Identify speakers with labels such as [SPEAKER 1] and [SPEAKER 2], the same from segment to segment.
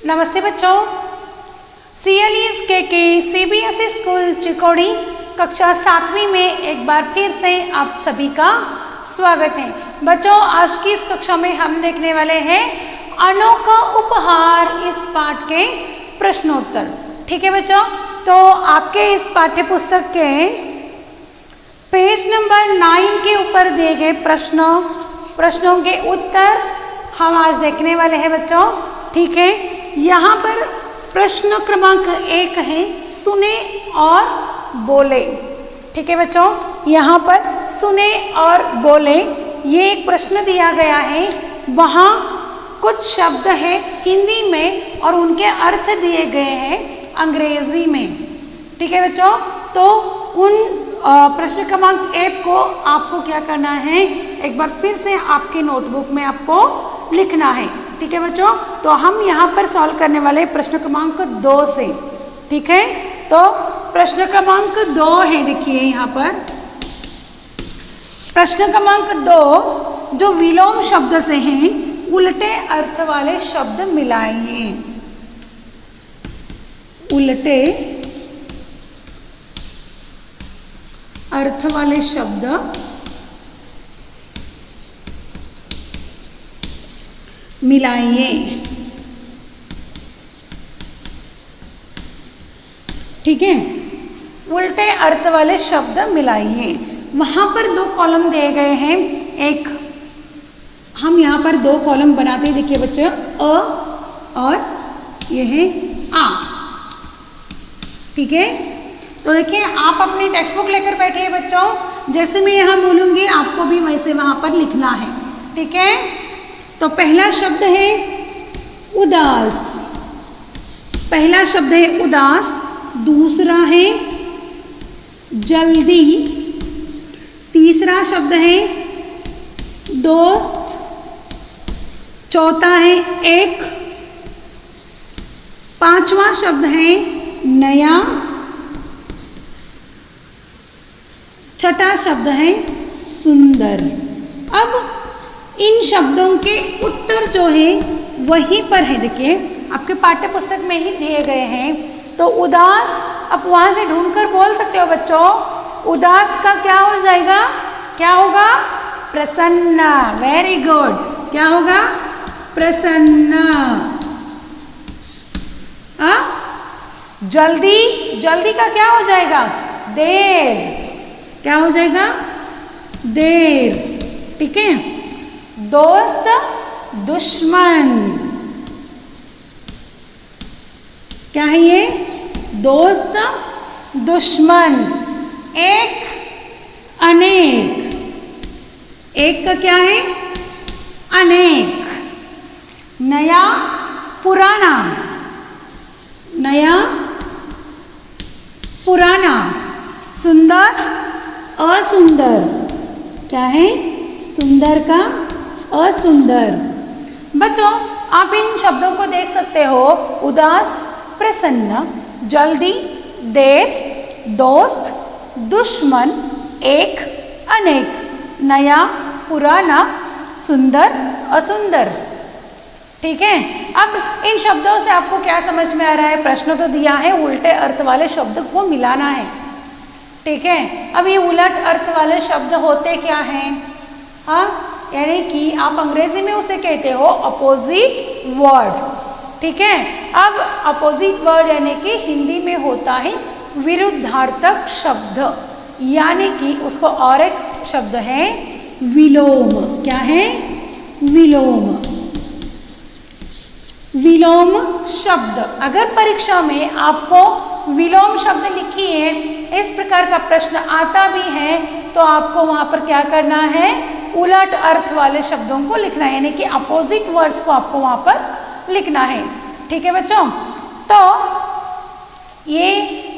[SPEAKER 1] नमस्ते बच्चों, CLE's के CBSE स्कूल चिकोड़ी कक्षा 7वीं में एक बार फिर से आप सभी का स्वागत है। बच्चों, आज की इस कक्षा में हम देखने वाले हैं अनोखा उपहार इस पाठ के प्रश्नोत्तर। ठीक है बच्चों, तो आपके इस पाठ्य पुस्तक के पेज नंबर 9 के ऊपर दिए गए प्रश्नों के उत्तर हम आज देखने वाले हैं बच्चों। ठीक है, यहाँ पर प्रश्न क्रमांक 1 है, सुने और बोले। ठीक है बच्चों, यहाँ पर सुने और बोले ये एक प्रश्न दिया गया है। वहाँ कुछ शब्द हैं हिंदी में और उनके अर्थ दिए गए हैं अंग्रेजी में। ठीक है बच्चों, तो उन प्रश्न क्रमांक 1 को आपको क्या करना है, एक बार फिर से आपके नोटबुक में आपको लिखना है। ठीक है बच्चों, तो हम यहाँ पर सॉल्व करने वाले प्रश्न क्रमांक 2 से। ठीक है, तो प्रश्न क्रमांक 2 है, देखिए यहाँ पर प्रश्न क्रमांक 2 जो विलोम शब्द से हैं, उल्टे अर्थ वाले शब्द मिलाइए। उल्टे अर्थ वाले शब्द मिलाइए। ठीक है, उल्टे अर्थ वाले शब्द मिलाइए। वहां पर 2 कॉलम दिए गए हैं। एक हम यहाँ पर 2 कॉलम बनाते हैं, देखिए बच्चे, अ और ये है आ। ठीक है, तो देखिए आप अपनी टेक्स्ट बुक लेकर बैठिए बच्चों, जैसे मैं यहाँ बोलूँगी आपको भी वैसे वहाँ पर लिखना है। ठीक है, तो पहला शब्द है उदास। पहला शब्द है उदास, दूसरा है जल्दी, तीसरा शब्द है दोस्त, चौथा है एक, पांचवा शब्द है नया, छठा शब्द है सुंदर। अब इन शब्दों के उत्तर जो है वहीं पर है, देखिए आपके पाठ्य पुस्तक में ही दिए गए हैं। तो उदास आप वहां से ढूंढकर बोल सकते हो बच्चों। उदास का क्या हो जाएगा, क्या होगा, प्रसन्न। वेरी गुड, क्या होगा, प्रसन्न। जल्दी, जल्दी का क्या हो जाएगा, देर। क्या हो जाएगा, देर। ठीक है, दोस्त दुश्मन, क्या है ये, दोस्त दुश्मन। एक अनेक, एक का क्या है, अनेक। नया पुराना, नया पुराना। सुंदर असुंदर, क्या है, सुंदर का असुंदर। बच्चों, आप इन शब्दों को देख सकते हो, उदास, प्रसन्न, जल्दी, देर, दोस्त, दुश्मन, एक, अनेक, नया, पुराना, सुंदर, असुंदर। ठीक है, अब इन शब्दों से आपको क्या समझ में आ रहा है, प्रश्न तो दिया है, उल्टे अर्थ वाले शब्द को मिलाना है। ठीक है, अब ये उलट अर्थ वाले शब्द होते क्या हैं, हाँ, यानी कि आप अंग्रेजी में उसे कहते हो अपोजिट वर्ड्स। ठीक है, अब अपोजिट वर्ड यानी कि हिंदी में होता है विरुद्धार्थक शब्द, यानी कि उसको और एक शब्द है विलोम। क्या है, विलोम। विलोम शब्द, अगर परीक्षा में आपको विलोम शब्द लिखिए, इस प्रकार का प्रश्न आता भी है, तो आपको वहां पर क्या करना है, उलट अर्थ वाले शब्दों को लिखना है, यानी कि अपोजिट वर्ड्स को आपको वहां पर लिखना है। ठीक है बच्चों, तो ये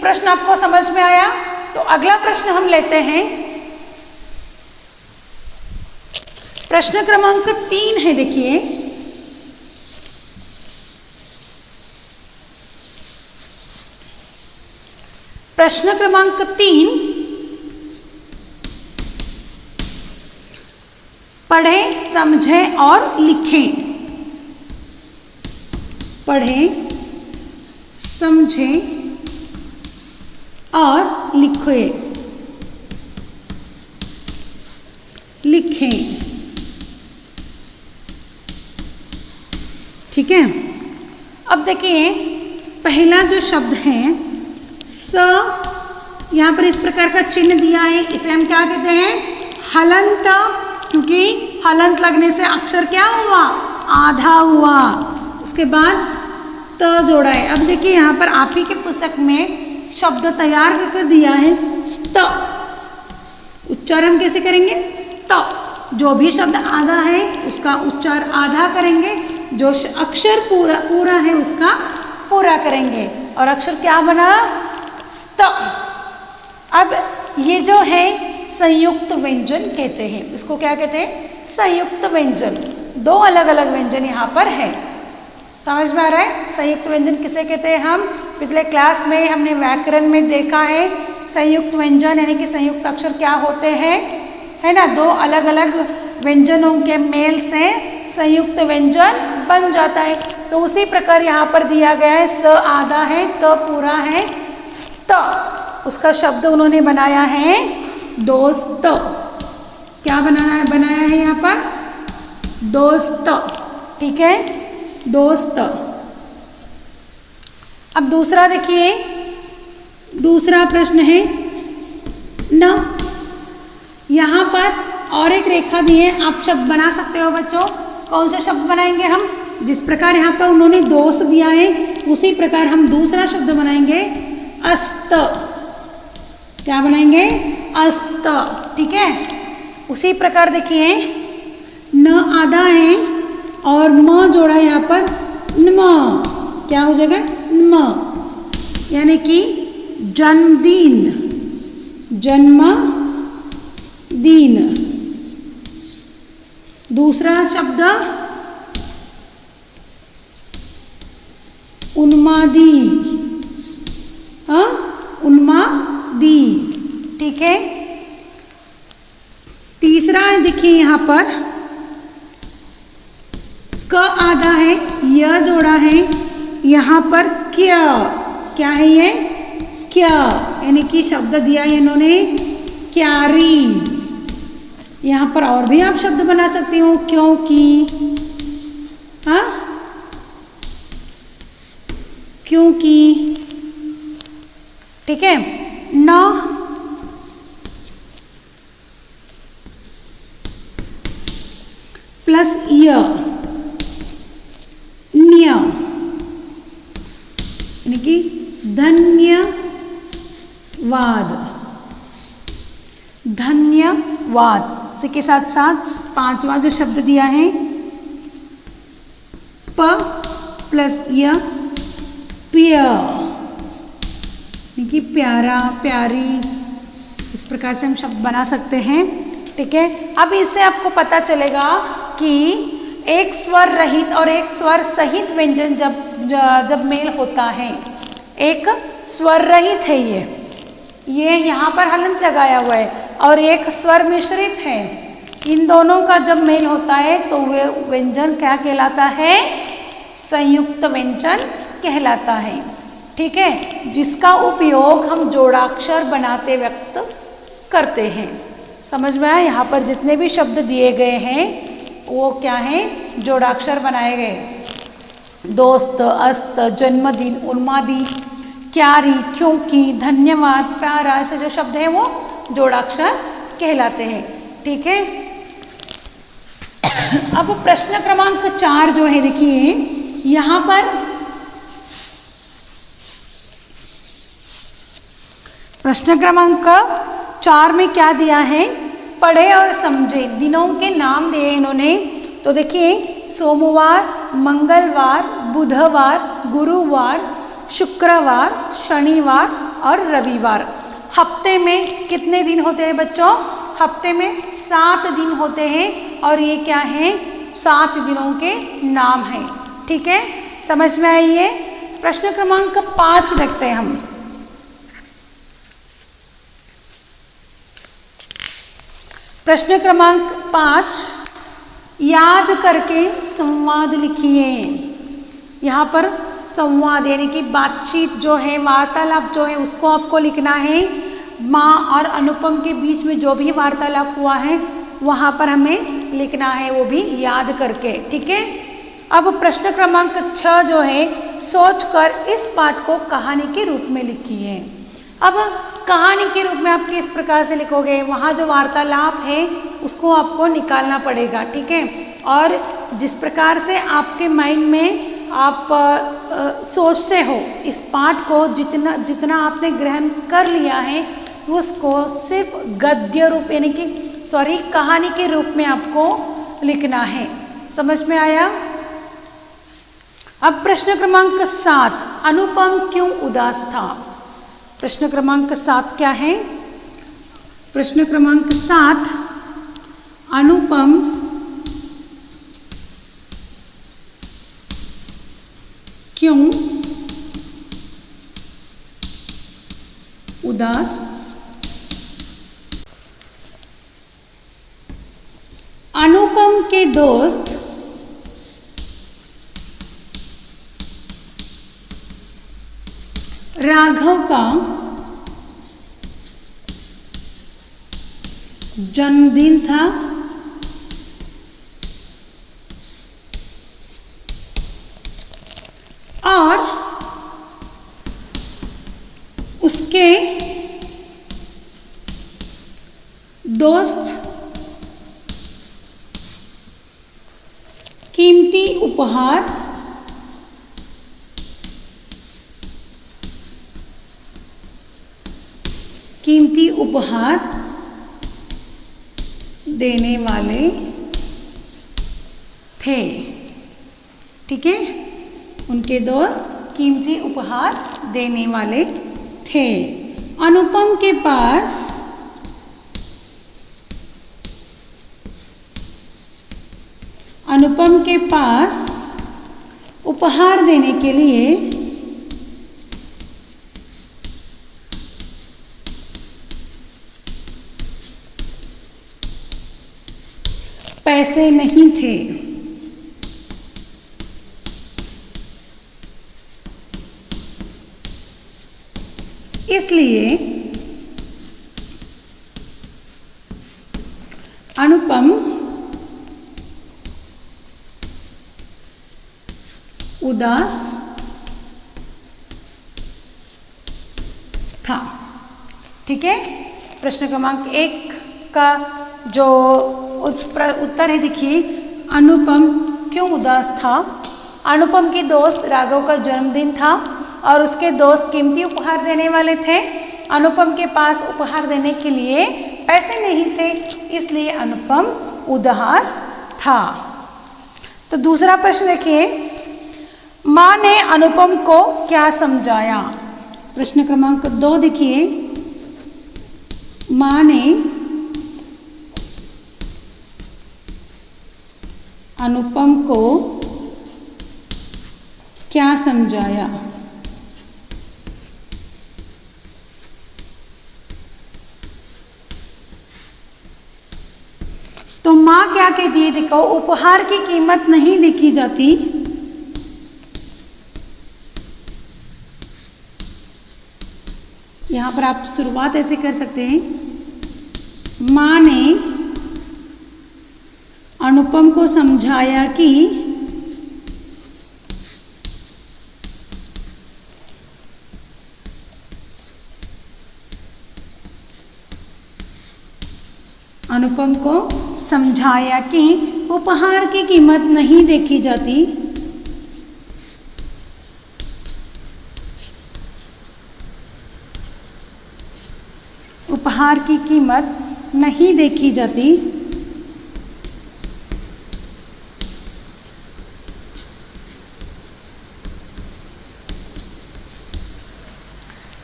[SPEAKER 1] प्रश्न आपको समझ में आया। तो अगला प्रश्न हम लेते हैं, प्रश्न क्रमांक 3 है, देखिए प्रश्न क्रमांक 3, पढ़ें, समझें और लिखें। पढ़ें, समझें और लिखें। ठीक है। अब देखिए पहला जो शब्द है स, यहाँ पर इस प्रकार का चिन्ह दिया है, इसे हम क्या कहते हैं? हलंत, क्योंकि हलंत लगने से अक्षर क्या हुआ? आधा हुआ। उसके बाद त जोड़ा है। अब देखिए यहाँ पर आप ही के पुस्तक में शब्द तैयार करके दिया है स्त। उच्चारण कैसे करेंगे? स्त। जो भी शब्द आधा है उसका उच्चार आधा करेंगे, जो अक्षर पूरा है उसका पूरा करेंगे। और अक्षर क्या बना? स्त। अब ये जो है संयुक्त व्यंजन कहते हैं, इसको क्या कहते हैं? संयुक्त व्यंजन। दो अलग अलग व्यंजन यहाँ पर है। समझ में आ रहा है? संयुक्त व्यंजन किसे कहते हैं? हम पिछले क्लास में हमने व्याकरण में देखा है संयुक्त व्यंजन यानी कि संयुक्त अक्षर क्या होते हैं, है ना? दो अलग अलग व्यंजनों के मेल से संयुक्त व्यंजन बन जाता है। तो उसी प्रकार यहाँ पर दिया गया है स आधा है, त पूरा है, स्त। उसका शब्द उन्होंने बनाया है दोस्त। क्या बनाया है यहाँ पर? दोस्त। ठीक है, दोस्त। अब दूसरा देखिए, दूसरा प्रश्न है न। यहाँ पर और एक रेखा दी है, आप शब्द बना सकते हो बच्चों। कौन सा शब्द बनाएंगे हम? जिस प्रकार यहाँ पर उन्होंने दोस्त दिया है उसी प्रकार हम दूसरा शब्द बनाएंगे अस्त। क्या बनाएंगे? अस्त। ठीक है। उसी प्रकार देखिए न आधा है और म जोड़ा है यहाँ पर नम। क्या हो जाएगा? नम, यानी कि जन्मदिन, जन्मदिन। दूसरा शब्द उन्मादी, उन्मादी। ठीक है। तीसरा है देखिए यहाँ पर क आधा है, य जोड़ा है, यहाँ पर क्या है? ये क्या, यानी कि शब्द दिया है इन्होंने क्यारी। यहाँ पर और भी आप शब्द बना सकते हो, क्योंकि, हाँ, क्योंकि। ठीक है। न प्लस य, न्य, यानी कि धन्यवाद, धन्यवाद। उसी के साथ साथ पांचवा जो शब्द दिया है प प्लस य, प्य, यानी कि प्यारा, प्यारी। इस प्रकार से हम शब्द बना सकते हैं। ठीक है। अब इससे आपको पता चलेगा कि एक स्वर रहित और एक स्वर सहित व्यंजन जब मेल होता है। एक स्वर रहित है ये यहाँ पर हलंत लगाया हुआ है, और एक स्वर मिश्रित है। इन दोनों का जब मेल होता है तो वे व्यंजन क्या कहलाता है? संयुक्त व्यंजन कहलाता है। ठीक है, जिसका उपयोग हम जोड़ाक्षर बनाते व्यक्त करते हैं। समझ में आया? यहाँ पर जितने भी शब्द दिए गए हैं वो क्या है? जोड़ाक्षर बनाए गए। दोस्त, अस्त, जन्मदिन, उन्मादी, क्यारी, क्योंकि, धन्यवाद, प्यारा, ऐसे जो शब्द हैं वो जोड़ाक्षर कहलाते हैं। ठीक है। अब प्रश्न क्रमांक 4 जो है देखिए यहाँ पर प्रश्न क्रमांक 4 में क्या दिया है? पढ़े और समझे। दिनों के नाम दिए इन्होंने। तो देखिए सोमवार, मंगलवार, बुधवार, गुरुवार, शुक्रवार, शनिवार और रविवार। हफ्ते में कितने दिन होते हैं बच्चों? हफ्ते में 7 दिन होते हैं, और ये क्या है? 7 दिनों के नाम हैं। ठीक है, समझ में आई ये? प्रश्न क्रमांक 5 देखते हैं हम। प्रश्न क्रमांक 5, याद करके संवाद लिखिए। यहाँ पर संवाद यानी कि बातचीत जो है, वार्तालाप जो है, उसको आपको लिखना है। माँ और अनुपम के बीच में जो भी वार्तालाप हुआ है वहाँ पर हमें लिखना है, वो भी याद करके। ठीक है। अब प्रश्न क्रमांक 6 जो है, सोचकर इस पाठ को कहानी के रूप में लिखिए। अब कहानी के रूप में आप किस प्रकार से लिखोगे, वहाँ जो वार्तालाप है उसको आपको निकालना पड़ेगा। ठीक है। और जिस प्रकार से आपके माइंड में आप सोचते हो इस पाठ को, जितना आपने ग्रहण कर लिया है उसको सिर्फ गद्य रूप यानी कि कहानी के रूप में आपको लिखना है। समझ में आया? अब प्रश्न क्रमांक 7, अनुपम क्यों उदास था? प्रश्न क्रमांक 7 क्या है? प्रश्न क्रमांक 7, अनुपम क्यों उदास? अनुपम के दोस्त राघव का जन्मदिन था और उसके दोस्त कीमती उपहार देने वाले थे। ठीक है। उनके दोस्त कीमती उपहार देने वाले थे। अनुपम के पास उपहार देने के लिए पैसे नहीं थे। इसलिए अनुपम उदास था। ठीक है। प्रश्न क्रमांक 1 का जो उत्तर है, देखिए, अनुपम क्यों उदास था? अनुपम के दोस्त राघव का जन्मदिन था और उसके दोस्त कीमती उपहार देने वाले थे। अनुपम के पास उपहार देने के लिए पैसे नहीं थे, इसलिए अनुपम उदास था। तो दूसरा प्रश्न देखिए, माँ ने अनुपम को क्या समझाया? प्रश्न क्रमांक 2 देखिए, माँ ने अनुपम को क्या समझाया? तो माँ क्या कहती है? देखो, उपहार की कीमत नहीं देखी जाती, यहां पर आप शुरुआत ऐसे कर सकते हैं, माँ ने अनुपम को समझाया कि अनुपम को समझाया कि उपहार की कीमत नहीं देखी जाती, उपहार की कीमत नहीं देखी जाती,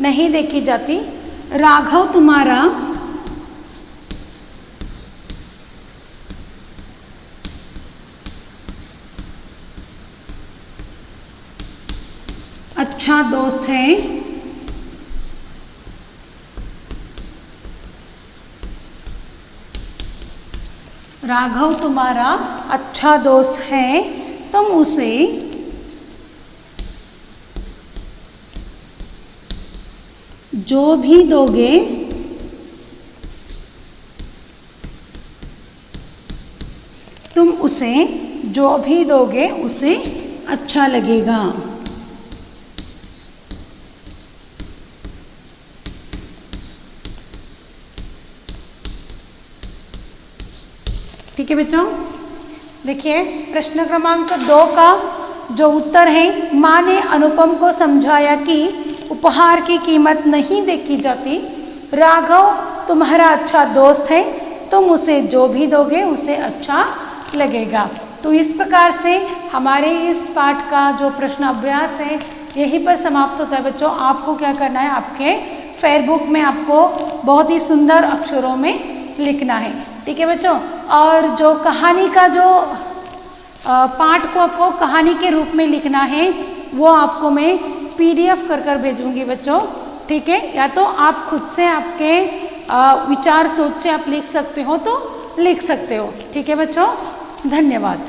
[SPEAKER 1] नहीं देखी जाती। राघव तुम्हारा अच्छा दोस्त है, राघव तुम्हारा अच्छा दोस्त है, तुम उसे जो भी दोगे तुम उसे, जो भी दोगे उसे अच्छा लगेगा। ठीक है बच्चों, देखिए प्रश्न क्रमांक 2 का जो उत्तर है, माँ ने अनुपम को समझाया कि उपहार की कीमत नहीं देखी जाती। राघव तुम्हारा अच्छा दोस्त है, तुम उसे जो भी दोगे उसे अच्छा लगेगा। तो इस प्रकार से हमारे इस पाठ का जो प्रश्न अभ्यास है यहीं पर समाप्त होता है बच्चों। आपको क्या करना है, आपके फेयरबुक में आपको बहुत ही सुंदर अक्षरों में लिखना है। ठीक है बच्चों, और जो कहानी का जो पाठ को आपको कहानी के रूप में लिखना है वो आपको मैं PDF कर भेजूंगी बच्चों। ठीक है, या तो आप खुद से आपके विचार सोच से आप लिख सकते हो तो लिख सकते हो। ठीक है बच्चों, धन्यवाद।